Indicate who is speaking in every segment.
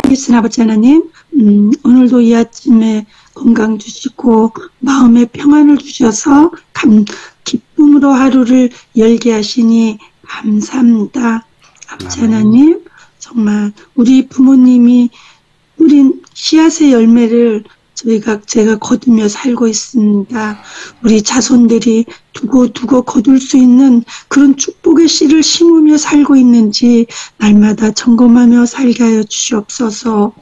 Speaker 1: 살아계신 아버지 하나님, 오늘도 이 아침에 건강 주시고 마음의 평안을 주셔서 기쁨으로 하루를 열게 하시니 감사합니다. 아버지 하나님, 정말 우리 부모님이 뿌린 씨앗의 열매를 제가 거두며 살고 있습니다. 우리 자손들이 두고 거둘 수 있는 그런 축복의 씨를 심으며 살고 있는지 날마다 점검하며 살게 하여 주시옵소서.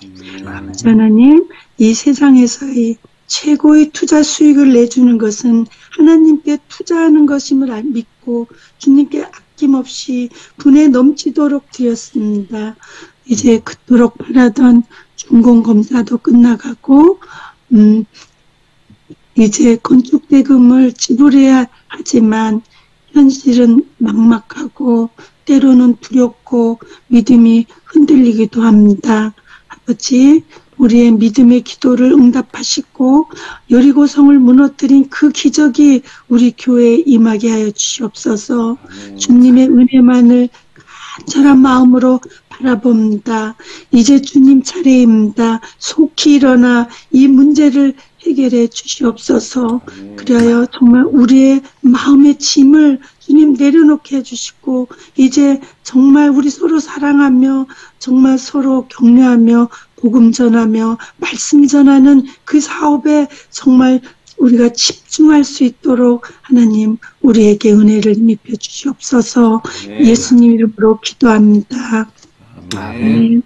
Speaker 1: 아버지 하나님, 이 세상에서의 최고의 투자 수익을 내주는 것은 하나님께 투자하는 것임을 믿고 주님께 아낌없이 분에 넘치도록 드렸습니다. 이제 그토록 바라던 준공검사도 끝나가고 이제 건축대금을 지불해야 하지만 현실은 막막하고 때로는 두렵고 믿음이 흔들리기도 합니다. 아버지, 우리의 믿음의 기도를 응답하시고 여리고성을 무너뜨린 그 기적이 우리 교회에 임하게 하여 주시옵소서. 주님의 은혜만을 간절한 마음으로 바라봅니다. 이제 주님 차례입니다. 속히 일어나 이 문제를 해결해 주시옵소서. 그리하여 정말 우리의 마음의 짐을 주님 내려놓게 해주시고 이제 정말 우리 서로 사랑하며 정말 서로 격려하며 복음 전하며 말씀 전하는 그 사업에 정말 우리가 집중할 수 있도록 하나님 우리에게 은혜를 입혀 주시옵소서. 예수님 이름으로 기도합니다.
Speaker 2: 아멘.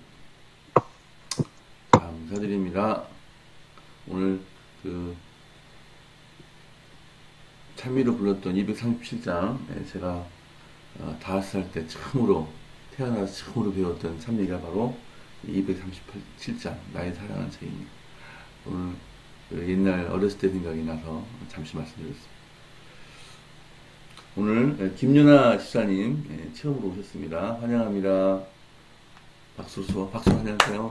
Speaker 2: 감사드립니다. 오늘 찬미로 불렀던 237장, 제가 5살 때 처음으로 태어나서 처음으로 배웠던 찬미가 바로 237장 나의 사랑하는 자입니다. 오늘 옛날 어렸을 때 생각이 나서 잠시 말씀드렸습니다. 오늘 김윤아 집사님 처음으로 오셨습니다. 환영합니다. 박수 환영하세요.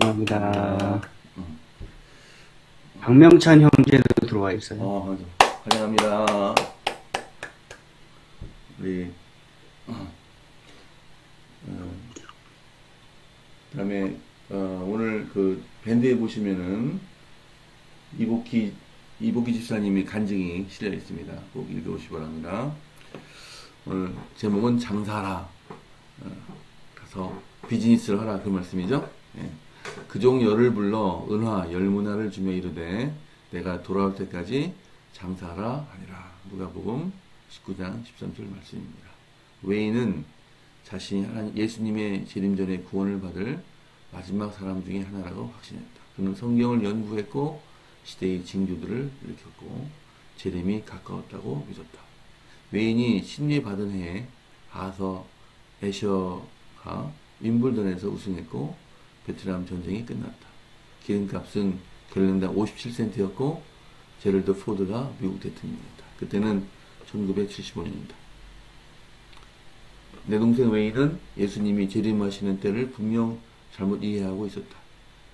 Speaker 3: 감사합니다. 박명찬 형제도 들어와 있어요.
Speaker 2: 맞아. 환영합니다. 우리 그다음에 오늘 그 밴드에 보시면은 이복희 집사님이 간증이 실려 있습니다. 꼭 읽어보시기 바랍니다. 오늘 제목은 장사하라. 가서 비즈니스를 하라, 그 말씀이죠. 그종 열을 불러 은화 열문화를 주며 이르되 내가 돌아올 때까지 장사하라 하니라. 누가복음 19장 13절 말씀입니다. 외인은 자신이 예수님의 재림전에 구원을 받을 마지막 사람 중에 하나라고 확신했다. 그는 성경을 연구했고 시대의 징조들을 일으켰고 재림이 가까웠다고 믿었다. 외인이 승리받은 해에 하서 애셔가 윈블던에서 우승했고 베트남 전쟁이 끝났다. 기름값은 결론당 57센트였고 제럴드 포드가 미국 대통령이었다. 그때는 1975년이다. 내 동생 웨이는 예수님이 재림하시는 때를 분명 잘못 이해하고 있었다.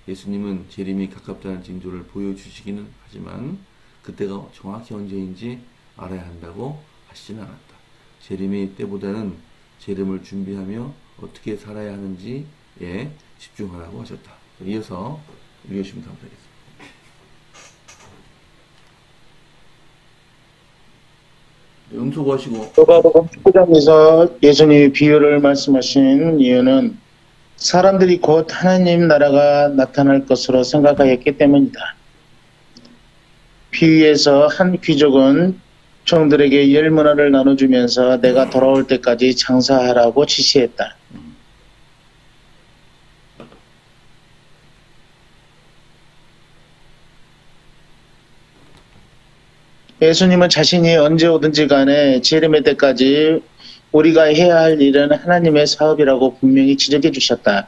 Speaker 2: 예수님은 재림이 가깝다는 징조를 보여주시기는 하지만 그때가 정확히 언제인지 알아야 한다고 하시진 않았다. 재림의 때보다는 재림을 준비하며 어떻게 살아야 하는지에 집중하라고 하셨다. 이어서 읽으시면 감사하겠습니다. 음소거하시고.
Speaker 4: 누가복음 19장에서 예수님이 비유를 말씀하신 이유는 사람들이 곧 하나님 나라가 나타날 것으로 생각하였기 때문이다. 비유에서 한 귀족은 종들에게 열문화를 나눠주면서 내가 돌아올 때까지 장사하라고 지시했다. 예수님은 자신이 언제 오든지 간에 재림의 때까지 우리가 해야 할 일은 하나님의 사업이라고 분명히 지적해 주셨다.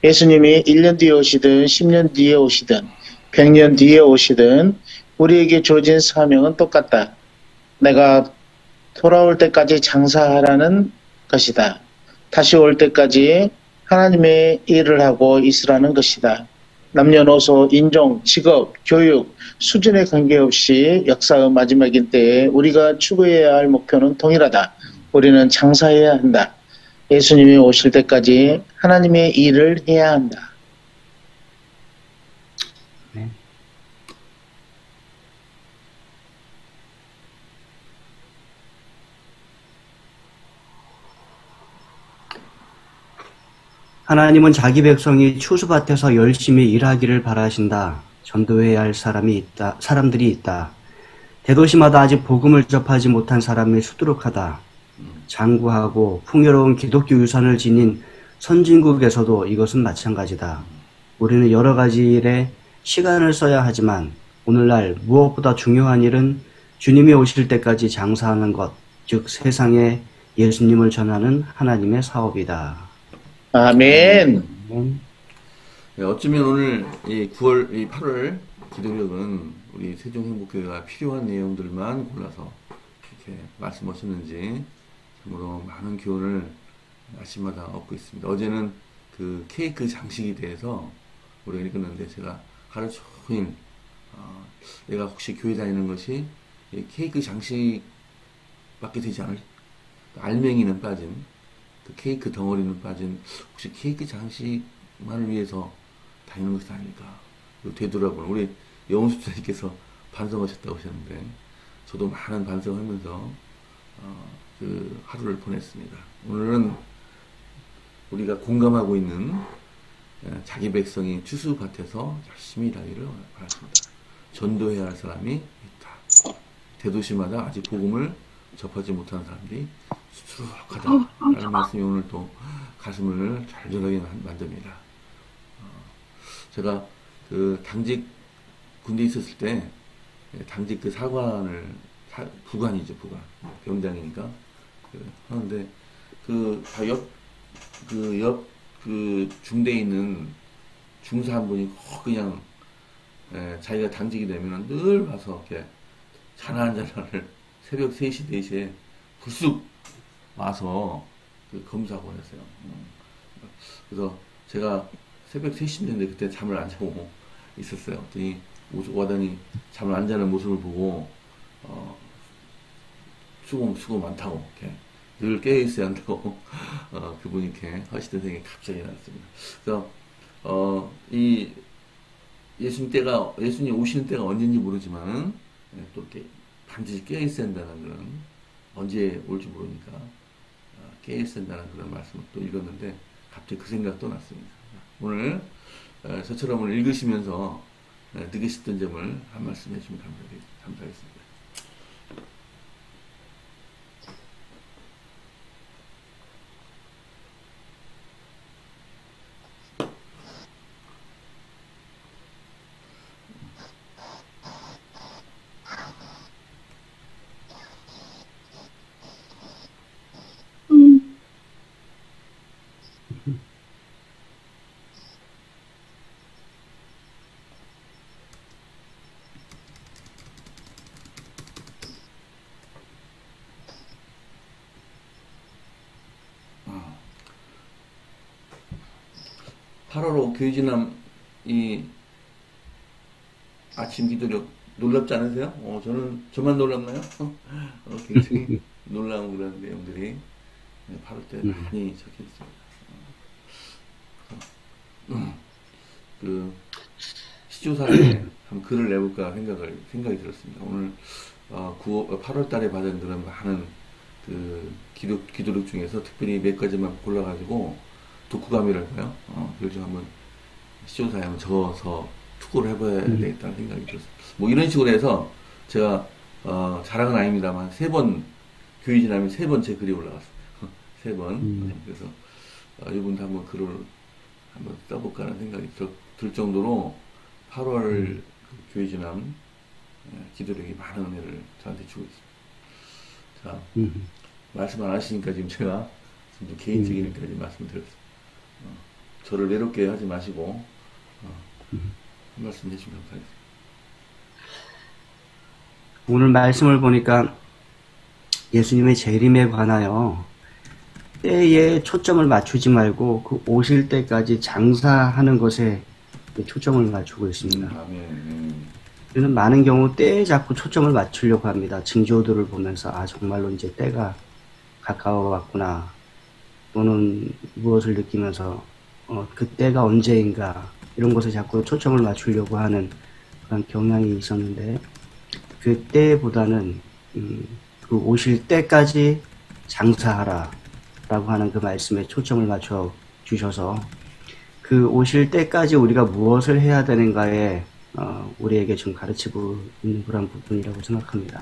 Speaker 4: 예수님이 1년 뒤에 오시든 10년 뒤에 오시든 100년 뒤에 오시든 우리에게 주어진 사명은 똑같다. 내가 돌아올 때까지 장사하라는 것이다. 다시 올 때까지 하나님의 일을 하고 있으라는 것이다. 남녀노소, 인종, 직업, 교육, 수준에 관계없이 역사의 마지막인 때에 우리가 추구해야 할 목표는 동일하다. 우리는 장사해야 한다. 예수님이 오실 때까지 하나님의 일을 해야 한다.
Speaker 3: 네. 하나님은 자기 백성이 추수밭에서 열심히 일하기를 바라신다. 전도해야 할 사람들이 있다. 대도시마다 아직 복음을 접하지 못한 사람이 수두룩하다. 장구하고 풍요로운 기독교 유산을 지닌 선진국에서도 이것은 마찬가지다. 우리는 여러 가지 일에 시간을 써야 하지만 오늘날 무엇보다 중요한 일은 주님이 오실 때까지 장사하는 것, 즉 세상에 예수님을 전하는 하나님의 사업이다.
Speaker 4: 아멘.
Speaker 2: 네, 어쩌면 오늘 이 8월 기도력은 우리 세종행복교회가 필요한 내용들만 골라서 이렇게 말씀하셨는지 참으로 많은 교훈을 아침마다 얻고 있습니다. 어제는 그 케이크 장식에 대해서 우리가 읽었는데 제가 하루 종일 내가 혹시 교회 다니는 것이 케이크 장식밖에 되지 않을 알맹이는 빠진 그 케이크 덩어리는 빠진 혹시 케이크 장식만을 위해서 다니는 것이 아닐까 되더라고요. 우리 영수사님께서 반성하셨다고 하셨는데 저도 많은 반성하면서 그 하루를 보냈습니다. 오늘은 우리가 공감하고 있는 자기 백성이 추수밭에서 열심히 일하기를 바랍니다. 전도해야 할 사람이 있다. 대도시마다 아직 복음을 접하지 못하는 사람들이 수두룩하다. 라는 말씀이 오늘 또 가슴을 절절하게 만듭니다. 제가 그 당직 군대에 있었을 때 당직 그 사관을 부관이죠, 부관. 병장이니까 하는데 그 중대에 있는 중사 한 분이 그냥 자기가 당직이 되면 늘 와서 이렇게 차나 한 잔을 새벽 3시, 4시에 불쑥 와서 그 검사하고 했어요. 그래서 제가 새벽 3시인데 그때 잠을 안 자고 있었어요. 그랬더니 와더니 잠을 안 자는 모습을 보고 수고 많다고 이렇게 늘 깨어 있어야 한다고 그분이 이렇게 하시던 생각이 갑자기 났습니다. 그래서 이 예수님 오시는 때가 언제인지 모르지만 또 이렇게 반드시 깨어 있어야 한다는 그런 언제 올지 모르니까 깨어 있어야 한다는 그런 말씀을 또 읽었는데 갑자기 그 생각도 났습니다. 오늘 저처럼 오늘 읽으시면서 느끼셨던 점을 한 말씀 해주시면 감사하겠습니다. 하루로 교회 지남 이 아침 기도력 놀랍지 않으세요? 저만 놀랍나요? 굉장히 놀라운 그런 내용들이 8월 때 많이 적혀 있습니다. 그 시조사에 한번 글을 내볼까 생각이 들었습니다. 오늘 8월 달에 받은 그런 많은 그 기도력 중에서 특별히 몇 가지만 골라가지고 독후감이랄까요? 그걸 좀 한번 시조사에 한번 적어서 투고를 해봐야 되겠다는 생각이 들었어요. 뭐 이런 식으로 해서 제가 자랑은 아닙니다만 3번 교회 지나면 3번째 글이 올라갔어요. 3번. 그래서 이분도 한번 글을 한번 써볼까 하는 생각이 들 정도로 8월 그 교회 지남 기도력이 많은 은혜를 저한테 주고 있습니다. 자, 말씀 안 하시니까 지금 제가 좀 개인적인 일까지 말씀드렸습니다. 저를 외롭게 하지 마시고 한 말씀 해주시면 감사하겠습니다.
Speaker 3: 오늘 말씀을 보니까 예수님의 재림에 관하여 때에 초점을 맞추지 말고 그 오실 때까지 장사하는 것에 초점을 맞추고 있습니다. 우리는 많은 경우 때에 자꾸 초점을 맞추려고 합니다. 징조들을 보면서 정말로 이제 때가 가까워 왔구나. 또는 무엇을 느끼면서 그때가 언제인가 이런 것에 자꾸 초점을 맞추려고 하는 그런 경향이 있었는데 그때보다는 그 오실 때까지 장사하라 라고 하는 그 말씀에 초점을 맞춰 주셔서 그 오실 때까지 우리가 무엇을 해야 되는가에 우리에게 좀 가르치고 있는 그런 부분이라고 생각합니다.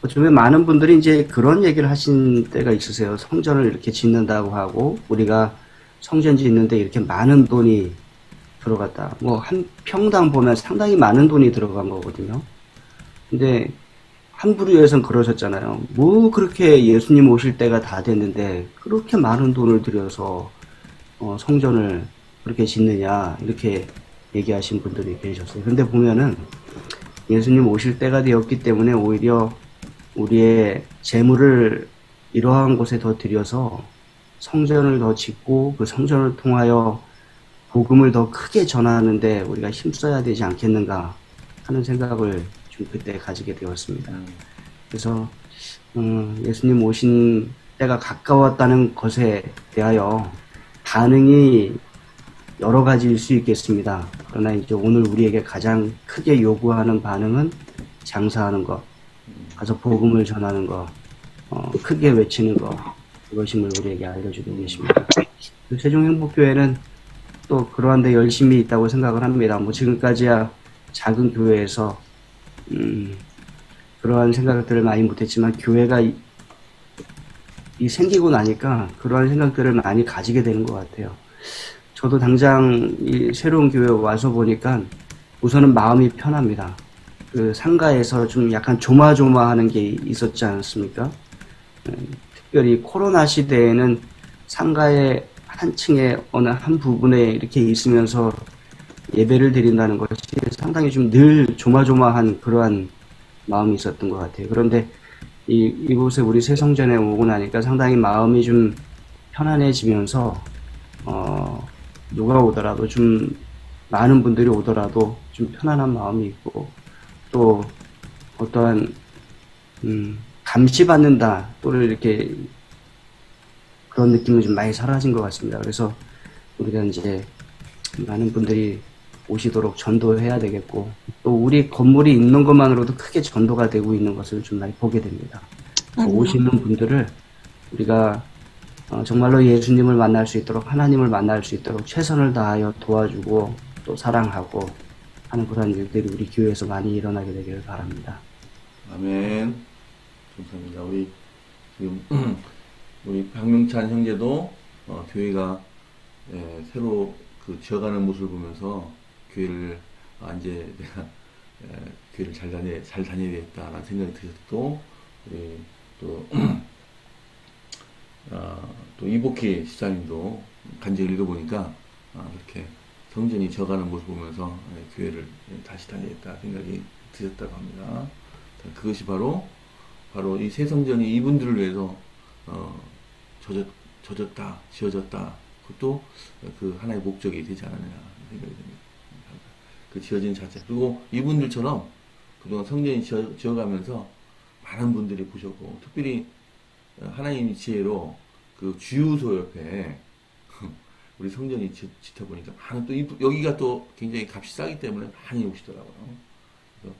Speaker 3: 요즘에 많은 분들이 이제 그런 얘기를 하신 때가 있으세요. 성전을 이렇게 짓는다고 하고 우리가 성전 짓는데 이렇게 많은 돈이 들어갔다. 뭐 한 평당 보면 상당히 많은 돈이 들어간 거거든요. 근데 한 부류에선 그러셨잖아요. 뭐 그렇게 예수님 오실 때가 다 됐는데 그렇게 많은 돈을 들여서 성전을 그렇게 짓느냐 이렇게 얘기하신 분들이 계셨어요. 근데 보면은 예수님 오실 때가 되었기 때문에 오히려 우리의 재물을 이러한 곳에 더 들여서 성전을 더 짓고 그 성전을 통하여 복음을 더 크게 전하는데 우리가 힘써야 되지 않겠는가 하는 생각을 좀 그때 가지게 되었습니다. 그래서 예수님 오신 때가 가까웠다는 것에 대하여 반응이 여러 가지일 수 있겠습니다. 그러나 이제 오늘 우리에게 가장 크게 요구하는 반응은 장사하는 것, 가서 복음을 전하는 것, 크게 외치는 것, 그것임을 우리에게 알려주고 계십니다. 세종행복교회는 또 그러한데 열심히 있다고 생각을 합니다. 뭐 지금까지야 작은 교회에서 그러한 생각들을 많이 못했지만 교회가 생기고 나니까 그러한 생각들을 많이 가지게 되는 것 같아요. 저도 당장 이 새로운 교회에 와서 보니까 우선은 마음이 편합니다. 그 상가에서 좀 약간 조마조마하는 게 있었지 않습니까? 특별히 코로나 시대에는 상가의 한 층에 어느 한 부분에 이렇게 있으면서 예배를 드린다는 것이 상당히 좀 늘 조마조마한 그러한 마음이 있었던 것 같아요. 그런데 이곳에 우리 새성전에 오고 나니까 상당히 마음이 좀 편안해지면서 누가 오더라도 좀 많은 분들이 오더라도 좀 편안한 마음이 있고 또 어떠한 감시받는다 또를 이렇게 그런 느낌은 좀 많이 사라진 것 같습니다. 그래서 우리가 이제 많은 분들이 오시도록 전도해야 되겠고 또 우리 건물이 있는 것만으로도 크게 전도가 되고 있는 것을 좀 많이 보게 됩니다. 오시는 분들을 우리가 정말로 예수님을 만날 수 있도록 하나님을 만날 수 있도록 최선을 다하여 도와주고 또 사랑하고 하는 그런 일들이 우리 교회에서 많이 일어나게 되기를 바랍니다.
Speaker 2: 아멘. 감사합니다. 우리 지금 우리 박명찬 형제도 교회가 새로 그 지어가는 모습을 보면서 교회를 이제 내가 교회를 잘 다녀야겠다라는 생각이 드셨고 우리 또 이복희 시장님도 간증을 읽어보니까 그렇게 성전이 져가는 모습 보면서 교회를 다시 다니겠다 생각이 드셨다고 합니다. 그것이 바로 이 새 성전이 이분들을 위해서 져졌다, 지어졌다. 그것도 그 하나의 목적이 되지 않았냐 생각이 듭니다. 그 지어진 자체. 그리고 이분들처럼 그동안 성전이 지어가면서 많은 분들이 보셨고, 특별히 하나님의 지혜로 그 주유소 옆에 우리 성전이 짓다 보니까 많은 또 여기가 또 굉장히 값이 싸기 때문에 많이 오시더라고요. 그래서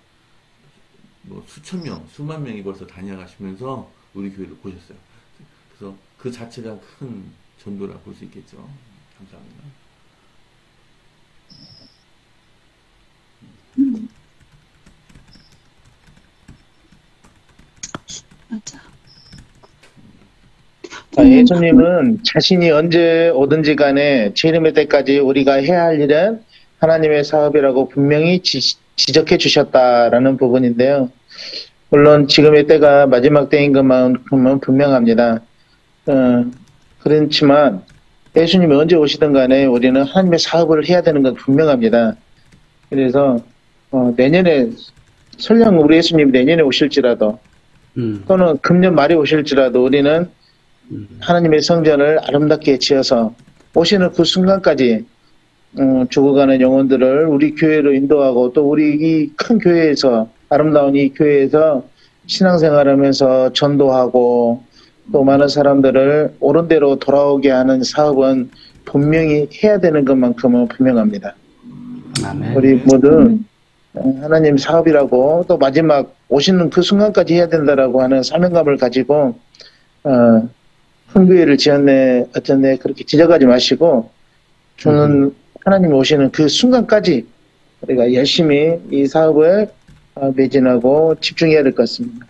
Speaker 2: 뭐 수천 명, 수만 명이 벌써 다녀가시면서 우리 교회를 보셨어요. 그래서 그 자체가 큰 전도라 볼 수 있겠죠. 감사합니다.
Speaker 1: 맞아.
Speaker 4: 예수님은 자신이 언제 오든지 간에 재림의 때까지 우리가 해야 할 일은 하나님의 사업이라고 분명히 지적해 주셨다라는 부분인데요. 물론 지금의 때가 마지막 때인 것만큼은 분명합니다. 그렇지만 예수님이 언제 오시든 간에 우리는 하나님의 사업을 해야 되는 건 분명합니다. 그래서 내년에 설령 우리 예수님이 내년에 오실지라도 또는 금년 말에 오실지라도 우리는 하나님의 성전을 아름답게 지어서 오시는 그 순간까지 죽어가는 영혼들을 우리 교회로 인도하고 또 우리 이 큰 교회에서 아름다운 이 교회에서 신앙생활하면서 전도하고 또 많은 사람들을 옳은 대로 돌아오게 하는 사업은 분명히 해야 되는 것만큼은 분명합니다.
Speaker 3: 아멘.
Speaker 4: 우리 모두 하나님 사업이라고 또 마지막 오시는 그 순간까지 해야 된다라고 하는 사명감을 가지고 큰 교회를 지었네 어쩌네 그렇게 지적하지 마시고 저는 하나님 오시는 그 순간까지 우리가 열심히 이 사업을 매진하고 집중해야 될 것 같습니다.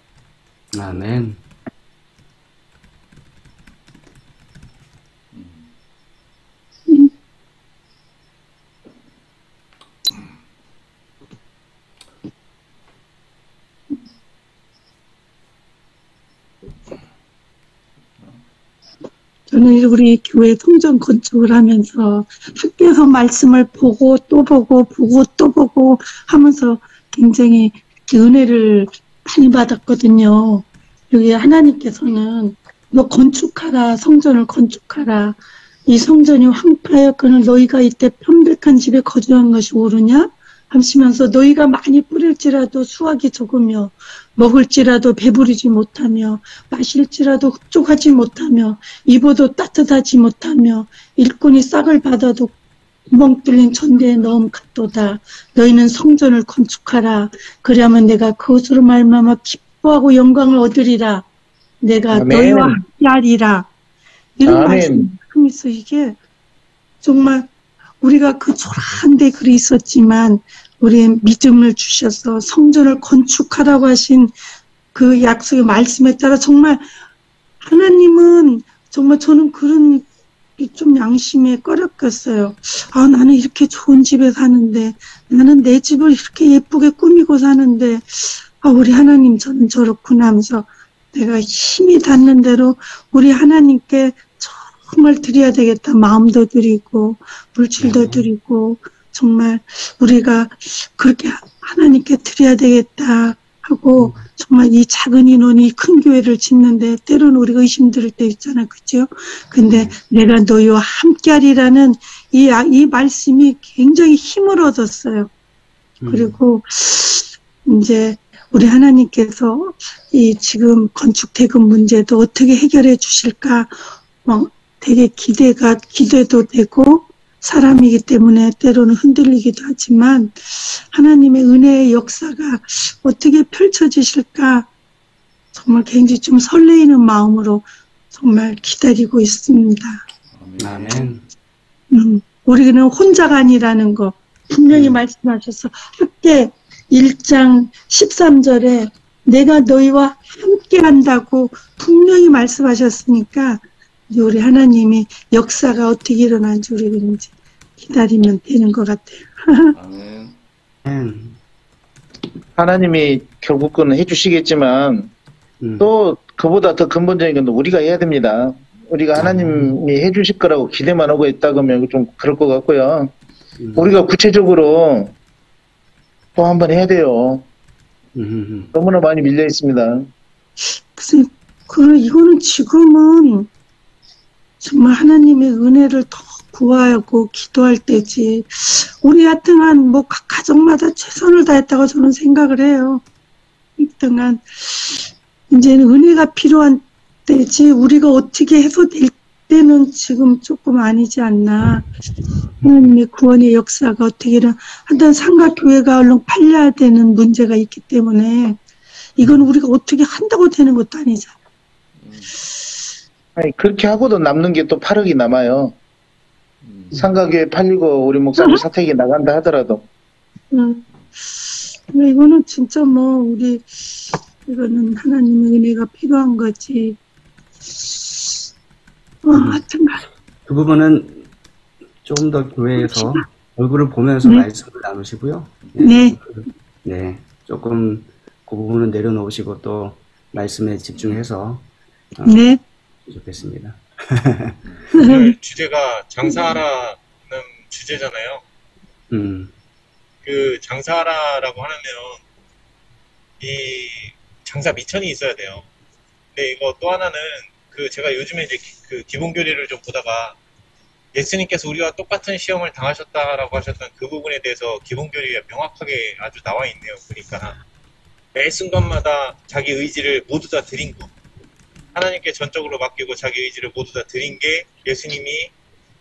Speaker 3: 아멘.
Speaker 5: 저는 우리 교회 성전 건축을 하면서 학교에서 말씀을 보고 또 보고 또 보고 하면서 굉장히 은혜를 많이 받았거든요. 여기 하나님께서는 너 건축하라, 성전을 건축하라. 이 성전이 황폐하였거늘 너희가 이때 편백한 집에 거주한 것이 옳으냐? 하시면서 너희가 많이 뿌릴지라도 수확이 적으며 먹을지라도 배부르지 못하며 마실지라도 흡족하지 못하며 입어도 따뜻하지 못하며 일꾼이 싹을 받아도 구멍 뚫린 전대에 넣음 같도다. 너희는 성전을 건축하라. 그러면 내가 그것으로 말미암아 기뻐하고 영광을 얻으리라. 내가
Speaker 4: 아멘.
Speaker 5: 너희와 함께하리라. 이런
Speaker 4: 아멘.
Speaker 5: 말씀이 있어. 이게 정말 우리가 그 초라한 데 글이 있었지만 우리의 믿음을 주셔서 성전을 건축하라고 하신 그 약속의 말씀에 따라 정말 하나님은 정말 저는 그런 좀 양심에 꺼렸겠어요. 아, 나는 이렇게 좋은 집에 사는데 나는 내 집을 이렇게 예쁘게 꾸미고 사는데 아, 우리 하나님 저는 저렇구나 하면서 내가 힘이 닿는 대로 우리 하나님께 정말 드려야 되겠다. 마음도 드리고 물질도 드리고 정말 우리가 그렇게 하나님께 드려야 되겠다 하고 정말 이 작은 인원이 큰 교회를 짓는데 때로는 우리가 의심들을 때 있잖아요. 그죠? 근데 내가 너희와 함께하리라는 이 말씀이 굉장히 힘을 얻었어요. 그리고 이제 우리 하나님께서 이 지금 건축 대금 문제도 어떻게 해결해 주실까 되게 기대도 되고 사람이기 때문에 때로는 흔들리기도 하지만 하나님의 은혜의 역사가 어떻게 펼쳐지실까 정말 굉장히 좀 설레이는 마음으로 정말 기다리고 있습니다.
Speaker 3: 아멘.
Speaker 5: 우리는 혼자가 아니라는 거 분명히 말씀하셔서 학계 1장 13절에 내가 너희와 함께 한다고 분명히 말씀하셨으니까 우리 하나님이 역사가 어떻게 일어나는지 우리가 이제 기다리면 되는 것 같아요.
Speaker 2: 아멘.
Speaker 4: 하나님이 결국은 해주시겠지만 또 그보다 더 근본적인 건 우리가 해야 됩니다. 우리가 하나님이 해주실 거라고 기대만 하고 있다 그러면 좀 그럴 것 같고요. 우리가 구체적으로 또 한 번 해야 돼요. 너무나 많이 밀려 있습니다.
Speaker 5: 글쎄, 이거는 지금은 정말 하나님의 은혜를 더 구하고 기도할 때지. 우리 하여튼간 뭐 각 가정마다 최선을 다했다고 저는 생각을 해요. 하여튼간 이제는 은혜가 필요한 때지 우리가 어떻게 해서 될 때는 지금 조금 아니지 않나. 하나님의 구원의 역사가 어떻게든 하여튼 삼각교회가 얼른 팔려야 되는 문제가 있기 때문에 이건 우리가 어떻게 한다고 되는 것도 아니잖아.
Speaker 4: 아니, 그렇게 하고도 남는 게 또 8억이 남아요. 상가교회 팔리고 우리 목사님 사택이 나간다 하더라도.
Speaker 5: 이거는 진짜 이거는 하나님의 은혜가 필요한 거지. 하여튼
Speaker 3: 그 부분은 조금 더 교회에서 얼굴을 보면서 말씀을 나누시고요.
Speaker 5: 네.
Speaker 3: 네. 조금 그 부분은 내려놓으시고 또 말씀에 집중해서
Speaker 5: 네.
Speaker 3: 좋겠습니다.
Speaker 1: 오늘 주제가 장사하라는 주제잖아요. 그 장사하라라고 하면 이 장사 미천이 있어야 돼요. 근데 이거 또 하나는 제가 요즘에 이제 그 기본교리를 좀 보다가 예수님께서 우리와 똑같은 시험을 당하셨다라고 하셨던 그 부분에 대해서 기본교리가 명확하게 아주 나와 있네요. 그러니까 매 순간마다 자기 의지를 모두 다 드린 거. 하나님께 전적으로 맡기고 자기 의지를 모두 다 드린 게 예수님이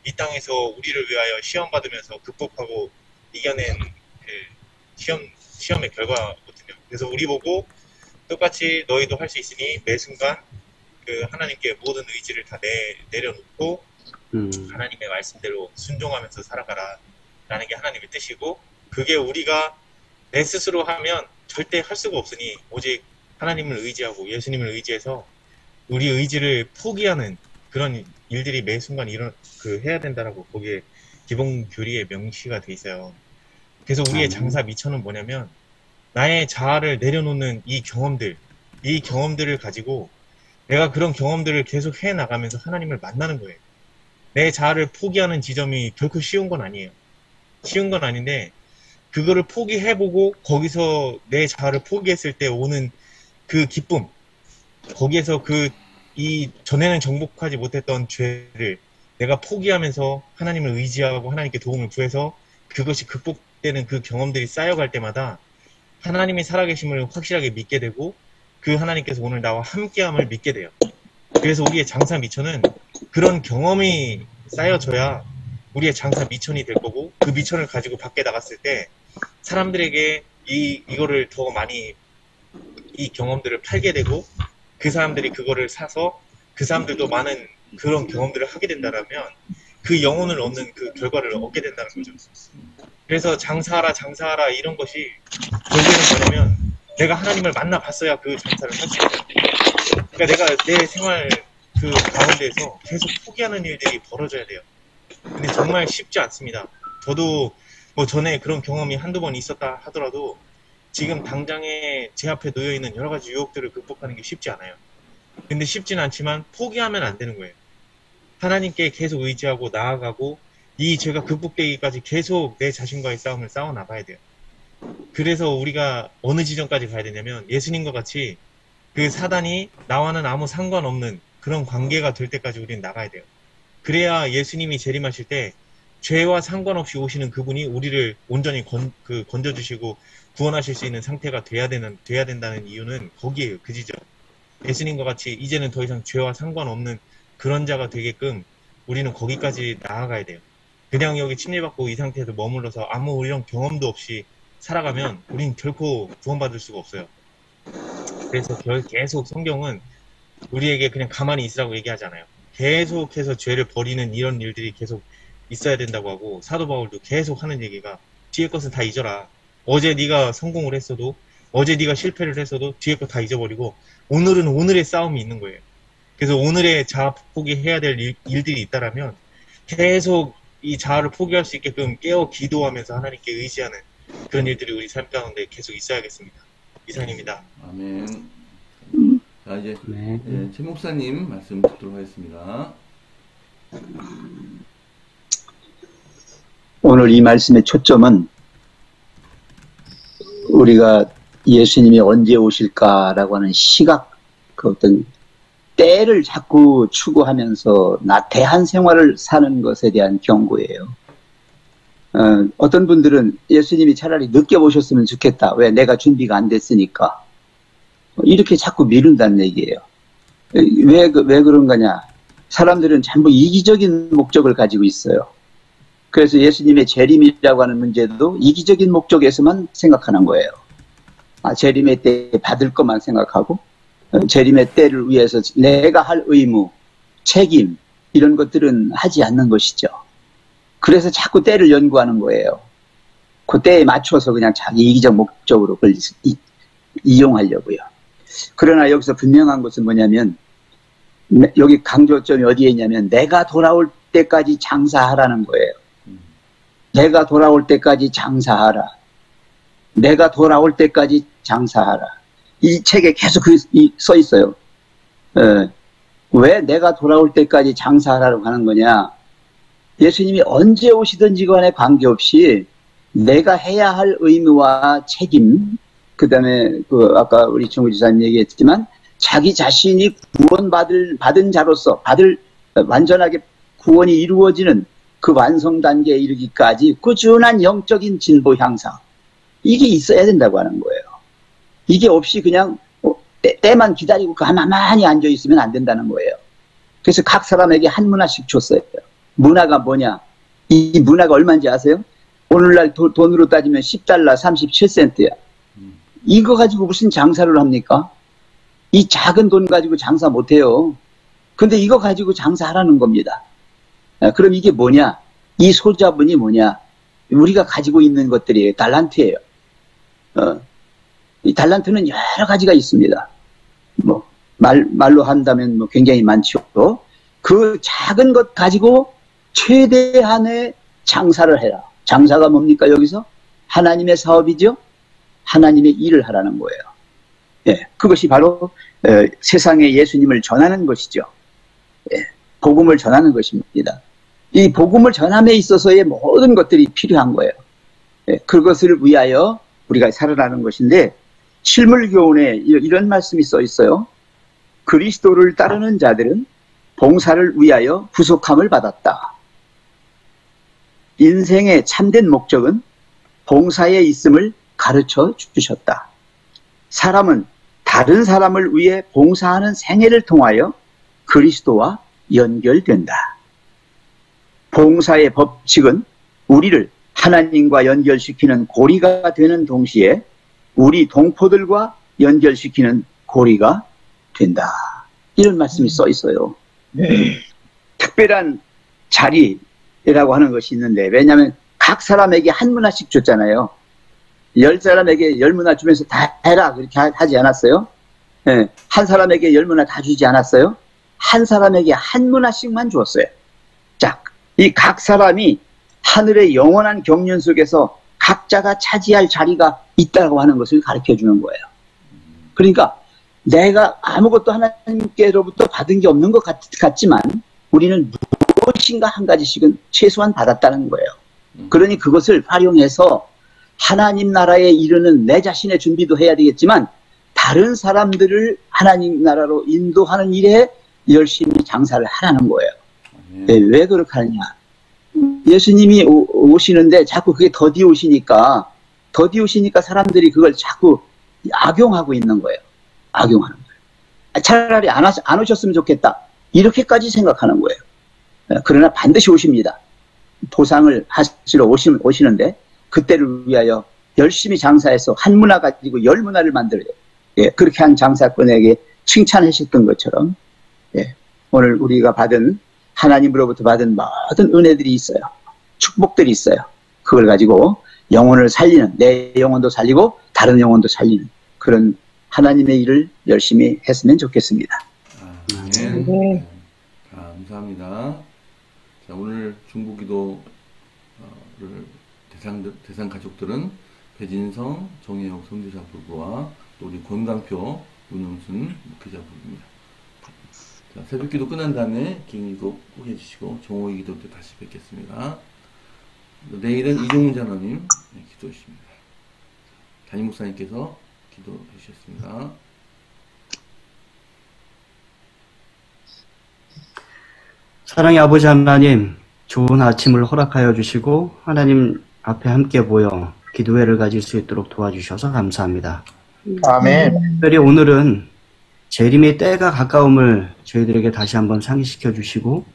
Speaker 1: 이 땅에서 우리를 위하여 시험 받으면서 극복하고 이겨낸 그 시험의 결과거든요. 그래서 우리 보고 똑같이 너희도 할 수 있으니 매 순간 그 하나님께 모든 의지를 다 내려놓고 하나님의 말씀대로 순종하면서 살아가라 라는 게 하나님의 뜻이고, 그게 우리가 내 스스로 하면 절대 할 수가 없으니 오직 하나님을 의지하고 예수님을 의지해서 우리 의지를 포기하는 그런 일들이 매 순간 해야 된다라고 거기에 기본 교리에 명시가 돼 있어요. 그래서 우리의 장사 미천은 뭐냐면, 나의 자아를 내려놓는 이 경험들을 가지고 내가 그런 경험들을 계속 해 나가면서 하나님을 만나는 거예요. 내 자아를 포기하는 지점이 결코 쉬운 건 아니에요. 쉬운 건 아닌데, 그거를 포기해보고 거기서 내 자아를 포기했을 때 오는 그 기쁨, 거기에서 전에는 정복하지 못했던 죄를 내가 포기하면서 하나님을 의지하고 하나님께 도움을 구해서 그것이 극복되는 그 경험들이 쌓여갈 때마다 하나님이 살아계심을 확실하게 믿게 되고, 그 하나님께서 오늘 나와 함께함을 믿게 돼요. 그래서 우리의 장사 미천은 그런 경험이 쌓여져야 우리의 장사 미천이 될 거고, 그 미천을 가지고 밖에 나갔을 때 사람들에게 이거를 더 많이, 이 경험들을 팔게 되고, 그 사람들이 그거를 사서 그 사람들도 많은 그런 경험들을 하게 된다면 그 영혼을 얻는 그 결과를 얻게 된다는 거죠. 그래서 장사하라 이런 것이 결국에는 뭐냐면, 내가 하나님을 만나봤어야 그 장사를 할 수 있어요. 그러니까 내가 내 생활 그 가운데에서 계속 포기하는 일들이 벌어져야 돼요. 근데 정말 쉽지 않습니다. 저도 뭐 전에 그런 경험이 한두 번 있었다 하더라도 지금 당장에 제 앞에 놓여있는 여러 가지 유혹들을 극복하는 게 쉽지 않아요. 근데 쉽지는 않지만 포기하면 안 되는 거예요. 하나님께 계속 의지하고 나아가고 이 죄가 극복되기까지 계속 내 자신과의 싸움을 싸워 나가야 돼요. 그래서 우리가 어느 지점까지 가야 되냐면, 예수님과 같이 그 사단이 나와는 아무 상관없는 그런 관계가 될 때까지 우리는 나가야 돼요. 그래야 예수님이 재림하실 때 죄와 상관없이 오시는 그분이 우리를 온전히 건져주시고 구원하실 수 있는 상태가 돼야 된다는 이유는 거기에요. 그 지점. 예수님과 같이 이제는 더 이상 죄와 상관없는 그런 자가 되게끔 우리는 거기까지 나아가야 돼요. 그냥 여기 침례받고 이 상태에서 머물러서 아무 이런 경험도 없이 살아가면 우린 결코 구원받을 수가 없어요. 그래서 계속 성경은 우리에게 그냥 가만히 있으라고 얘기하잖아요. 계속해서 죄를 버리는 이런 일들이 계속 있어야 된다고 하고, 사도 바울도 계속 하는 얘기가 뒤에 것은 다 잊어라. 어제 네가 성공을 했어도, 어제 네가 실패를 했어도 뒤에 거 다 잊어버리고 오늘은 오늘의 싸움이 있는 거예요. 그래서 오늘의 자아 포기해야 될 일들이 있다라면 계속 이 자아를 포기할 수 있게끔 깨어 기도하면서 하나님께 의지하는 그런 일들이 우리 삶 가운데 계속 있어야겠습니다. 이상입니다.
Speaker 2: 아멘. 자, 이제 최 목사님 말씀 듣도록 하겠습니다.
Speaker 6: 오늘 이 말씀의 초점은 우리가 예수님이 언제 오실까라고 하는 시각, 그 어떤 때를 자꾸 추구하면서 나태한 생활을 사는 것에 대한 경고예요. 어떤 분들은 예수님이 차라리 늦게 오셨으면 좋겠다. 왜? 내가 준비가 안 됐으니까. 이렇게 자꾸 미룬다는 얘기예요. 왜 그런 거냐? 사람들은 전부 이기적인 목적을 가지고 있어요. 그래서 예수님의 재림이라고 하는 문제도 이기적인 목적에서만 생각하는 거예요. 재림의 때 받을 것만 생각하고, 재림의 때를 위해서 내가 할 의무, 책임, 이런 것들은 하지 않는 것이죠. 그래서 자꾸 때를 연구하는 거예요. 그 때에 맞춰서 그냥 자기 이기적 목적으로 그걸 이용하려고요. 그러나 여기서 분명한 것은 뭐냐면, 여기 강조점이 어디에 있냐면, 내가 돌아올 때까지 장사하라는 거예요. 내가 돌아올 때까지 장사하라. 내가 돌아올 때까지 장사하라. 이 책에 계속 써 있어요. 왜 내가 돌아올 때까지 장사하라고 하는 거냐? 예수님이 언제 오시든지 간에 관계없이 내가 해야 할 의무와 책임, 그 다음에 아까 우리 정우 지사님 얘기했지만 자기 자신이 받은 자로서 완전하게 구원이 이루어지는 그 완성 단계에 이르기까지 꾸준한 영적인 진보 향상, 이게 있어야 된다고 하는 거예요. 이게 없이 그냥 때만 기다리고 가만히 앉아 있으면 안 된다는 거예요. 그래서 각 사람에게 한 문화씩 줬어요. 문화가 뭐냐? 이 문화가 얼마인지 아세요? 오늘날 돈으로 따지면 10달러 37센트야. 이거 가지고 무슨 장사를 합니까? 이 작은 돈 가지고 장사 못해요. 근데 이거 가지고 장사하라는 겁니다. 그럼 이게 뭐냐? 이 소자분이 뭐냐? 우리가 가지고 있는 것들이 달란트예요. 이 달란트는 여러 가지가 있습니다. 뭐 말로 한다면 뭐 굉장히 많죠. 그 작은 것 가지고 최대한의 장사를 해라. 장사가 뭡니까 여기서? 하나님의 사업이죠. 하나님의 일을 하라는 거예요. 예, 그것이 바로 세상에 예수님을 전하는 것이죠. 예, 복음을 전하는 것입니다. 이 복음을 전함에 있어서의 모든 것들이 필요한 거예요. 예, 그것을 위하여 우리가 살아가는 것인데 실물교훈에 이런 말씀이 써 있어요. 그리스도를 따르는 자들은 봉사를 위하여 부속함을 받았다. 인생의 참된 목적은 봉사에 있음을 가르쳐 주셨다. 사람은 다른 사람을 위해 봉사하는 생애를 통하여 그리스도와 연결된다. 봉사의 법칙은 우리를 하나님과 연결시키는 고리가 되는 동시에 우리 동포들과 연결시키는 고리가 된다. 이런 말씀이 써 있어요. 특별한 자리라고 하는 것이 있는데 왜냐하면 각 사람에게 한 문화씩 줬잖아요. 10사람에게 10문화 주면서 다 해라 그렇게 하지 않았어요? 예, 한 사람에게 10문화 다 주지 않았어요? 한 사람에게 한 문화씩만 주었어요. 자, 이 각 사람이 하늘의 영원한 경륜 속에서 각자가 차지할 자리가 있다고 하는 것을 가르쳐 주는 거예요. 그러니까 내가 아무것도 하나님께로부터 받은 게 없는 것 같지만 우리는 무엇인가 한 가지씩은 최소한 받았다는 거예요. 그러니 그것을 활용해서 하나님 나라에 이르는 내 자신의 준비도 해야 되겠지만 다른 사람들을 하나님 나라로 인도하는 일에 열심히 장사를 하라는 거예요. 네, 왜 그렇게 하느냐? 예수님이 오시는데 자꾸 그게 더디오시니까 사람들이 그걸 자꾸 악용하고 있는 거예요. 악용하는 거예요. 차라리 안 오셨으면 좋겠다. 이렇게까지 생각하는 거예요. 그러나 반드시 오십니다. 보상을 하시러 오시는데 그때를 위하여 열심히 장사해서 한 문화 가지고 10문화를 만들어요. 예, 그렇게 한 장사꾼에게 칭찬하셨던 것처럼 예, 오늘 우리가 받은 하나님으로부터 받은 모든 은혜들이 있어요. 축복들이 있어요. 그걸 가지고 영혼을 살리는 내 영혼도 살리고 다른 영혼도 살리는 그런 하나님의 일을 열심히 했으면 좋겠습니다.
Speaker 2: 네. 감사합니다. 자, 오늘 중보기도를 대상 가족들은 배진성, 정혜영 선교사 부부와 또 우리 권강표, 문영순 목회자 부부입니다. 자, 새벽기도 끝난 다음에 긴기도 꼭 해주시고 종호의 기도 때 다시 뵙겠습니다. 내일은 이종훈 장로님 기도해 주십니다. 담임 목사님께서 기도해 주셨습니다.
Speaker 3: 사랑의 아버지 하나님, 좋은 아침을 허락하여 주시고 하나님 앞에 함께 모여 기도회를 가질 수 있도록 도와주셔서 감사합니다.
Speaker 4: 아멘.
Speaker 3: 특별히 오늘은 재림의 때가 가까움을 저희들에게 다시 한번 상기시켜 주시고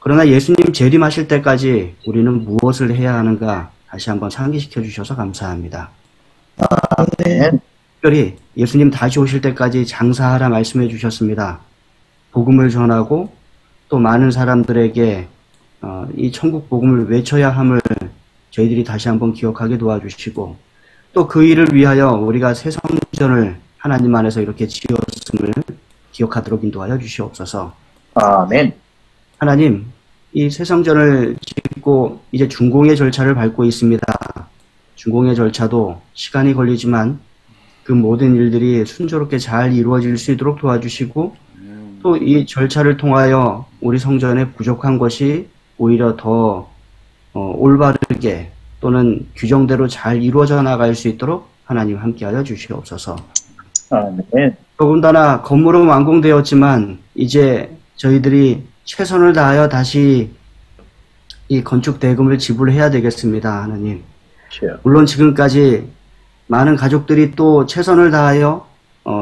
Speaker 3: 그러나 예수님 재림하실 때까지 우리는 무엇을 해야 하는가 다시 한번 상기시켜 주셔서 감사합니다.
Speaker 4: 아멘.
Speaker 3: 특별히 예수님 다시 오실 때까지 장사하라 말씀해 주셨습니다. 복음을 전하고 또 많은 사람들에게 이 천국 복음을 외쳐야 함을 저희들이 다시 한번 기억하게 도와주시고 또 그 일을 위하여 우리가 새 성전을 하나님 안에서 이렇게 지었음을 기억하도록 인도하여 주시옵소서.
Speaker 4: 아멘.
Speaker 3: 하나님, 이 새 성전을 짓고 이제 준공의 절차를 밟고 있습니다. 준공의 절차도 시간이 걸리지만 그 모든 일들이 순조롭게 잘 이루어질 수 있도록 도와주시고 또 이 절차를 통하여 우리 성전에 부족한 것이 오히려 더 올바르게 또는 규정대로 잘 이루어져 나갈 수 있도록 하나님 함께하여 주시옵소서.
Speaker 4: 아멘.
Speaker 3: 더군다나 건물은 완공되었지만 이제 저희들이 최선을 다하여 다시 이 건축 대금을 지불해야 되겠습니다. 하나님. 물론 지금까지 많은 가족들이 또 최선을 다하여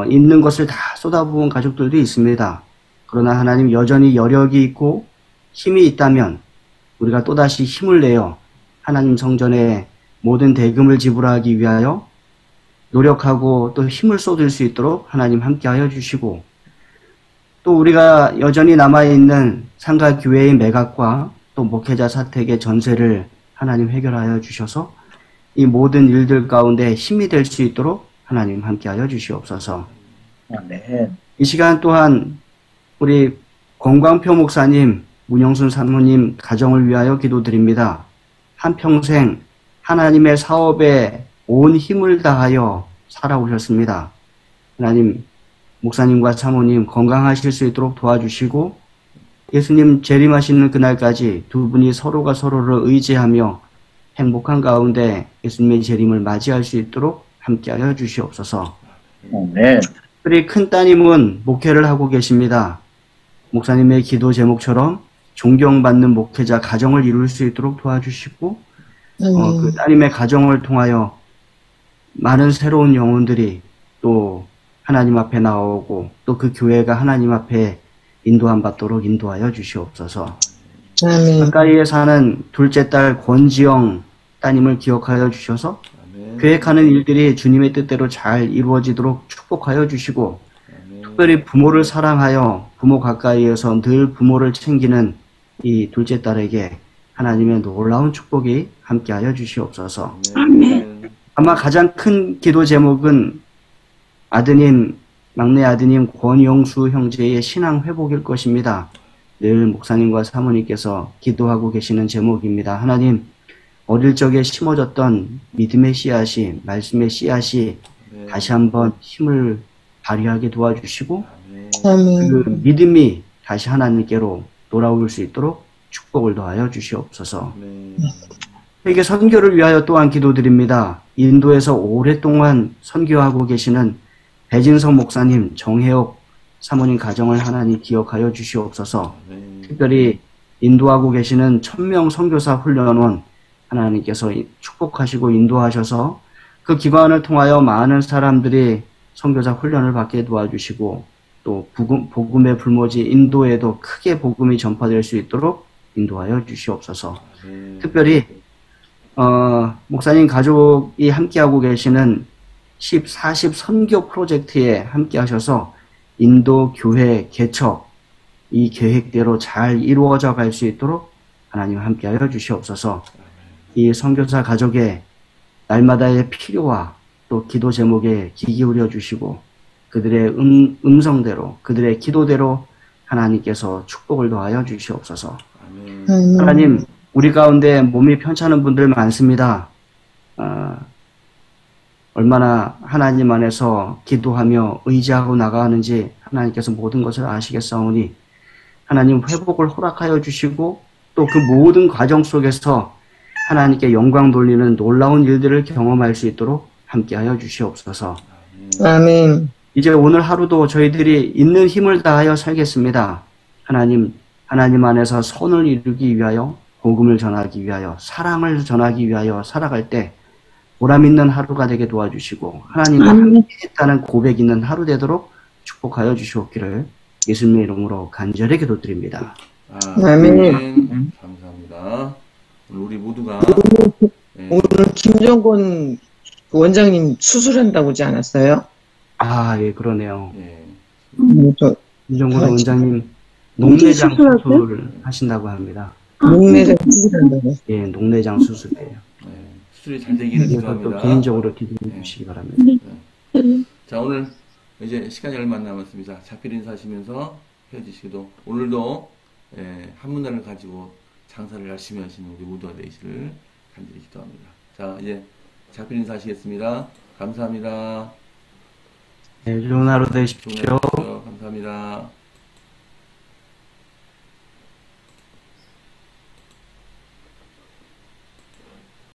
Speaker 3: 있는 것을 다 쏟아부은 가족들도 있습니다. 그러나 하나님 여전히 여력이 있고 힘이 있다면 우리가 또다시 힘을 내어 하나님 성전에 모든 대금을 지불하기 위하여 노력하고 또 힘을 쏟을 수 있도록 하나님 함께하여 주시고, 또 우리가 여전히 남아있는 상가 교회의 매각과 또 목회자 사택의 전세를 하나님 해결하여 주셔서 이 모든 일들 가운데 힘이 될 수 있도록 하나님 함께하여 주시옵소서.
Speaker 4: 아멘.
Speaker 3: 이 시간 또한 우리 권광표 목사님, 문영순 사모님 가정을 위하여 기도드립니다. 한평생 하나님의 사업에 온 힘을 다하여 살아오셨습니다. 하나님, 목사님과 사모님 건강하실 수 있도록 도와주시고, 예수님 재림하시는 그날까지 두 분이 서로가 서로를 의지하며 행복한 가운데 예수님의 재림을 맞이할 수 있도록 함께하여 주시옵소서.
Speaker 4: 아멘.
Speaker 3: 우리 큰 따님은 목회를 하고 계십니다. 목사님의 기도 제목처럼 존경받는 목회자 가정을 이룰 수 있도록 도와주시고, 그 따님의 가정을 통하여 많은 새로운 영혼들이 또 하나님 앞에 나오고 또 그 교회가 하나님 앞에 인도함 받도록 인도하여 주시옵소서. 가까이에 사는 둘째 딸 권지영 따님을 기억하여 주셔서 계획하는 일들이 주님의 뜻대로 잘 이루어지도록 축복하여 주시고, 특별히 부모를 사랑하여 부모 가까이에서 늘 부모를 챙기는 이 둘째 딸에게 하나님의 놀라운 축복이 함께하여 주시옵소서.
Speaker 5: 아멘.
Speaker 3: 아마 가장 큰 기도 제목은 아드님, 막내 아드님 권영수 형제의 신앙 회복일 것입니다. 늘 목사님과 사모님께서 기도하고 계시는 제목입니다. 하나님, 어릴 적에 심어졌던 믿음의 씨앗이, 말씀의 씨앗이 다시 한번 힘을 발휘하게 도와주시고, 그 믿음이 다시 하나님께로 돌아올 수 있도록 축복을 더하여 주시옵소서. 세계 선교를 위하여 또한 기도드립니다. 인도에서 오랫동안 선교하고 계시는 배진성 목사님, 정혜옥 사모님 가정을 하나님 기억하여 주시옵소서. 특별히 인도하고 계시는 1000명 선교사 훈련원 하나님께서 축복하시고 인도하셔서 그 기관을 통하여 많은 사람들이 선교사 훈련을 받게 도와주시고, 또 복음의 불모지 인도에도 크게 복음이 전파될 수 있도록 인도하여 주시옵소서. 특별히 목사님 가족이 함께하고 계시는 40 선교 프로젝트에 함께하셔서 인도 교회 개척 이 계획대로 잘 이루어져 갈 수 있도록 하나님 함께하여 주시옵소서. 이 선교사 가족의 날마다의 필요와 또 기도 제목에 귀 기울여 주시고, 그들의 음성대로 그들의 기도대로 하나님께서 축복을 더하여 주시옵소서. 하나님, 우리 가운데 몸이 편찮은 분들 많습니다. 얼마나 하나님 안에서 기도하며 의지하고 나가는지 하나님께서 모든 것을 아시겠사오니 하나님 회복을 허락하여 주시고, 또 그 모든 과정 속에서 하나님께 영광 돌리는 놀라운 일들을 경험할 수 있도록 함께하여 주시옵소서.
Speaker 7: 아멘.
Speaker 3: 이제 오늘 하루도 저희들이 있는 힘을 다하여 살겠습니다. 하나님 안에서 선을 이루기 위하여, 복음을 전하기 위하여, 사랑을 전하기 위하여 살아갈 때 보람 있는 하루가 되게 도와주시고, 하나님과 함께 있다는 고백 있는 하루 되도록 축복하여 주시옵기를 예수님의 이름으로 간절히 기도드립니다.
Speaker 7: 아멘.
Speaker 2: 감사합니다. 우리 모두가
Speaker 7: 오늘 김정곤 원장님 수술한다고 하지 않았어요?
Speaker 3: 아, 예, 그러네요.
Speaker 7: 저
Speaker 3: 이정곤 원장님 녹내장 수술을 하신다고 합니다.
Speaker 7: 녹내장 수술한다고.
Speaker 3: 예, 녹내장 수술이에요.
Speaker 2: 수술이 잘 되기를
Speaker 3: 그래서
Speaker 2: 기도합니다.
Speaker 3: 또 개인적으로 기도해 주시기 바랍니다.
Speaker 2: 자, 오늘 이제 시간이 얼마 안 남았습니다. 작별 인사하시면서 헤어지시기도, 오늘도 한 문화를 가지고 장사를 열심히 하시는 우리 모두가 되시기를 간절히 기도합니다. 자, 이제 작별 인사하시겠습니다. 감사합니다.
Speaker 3: 네, 좋은 하루 되십시오.
Speaker 2: 감사합니다.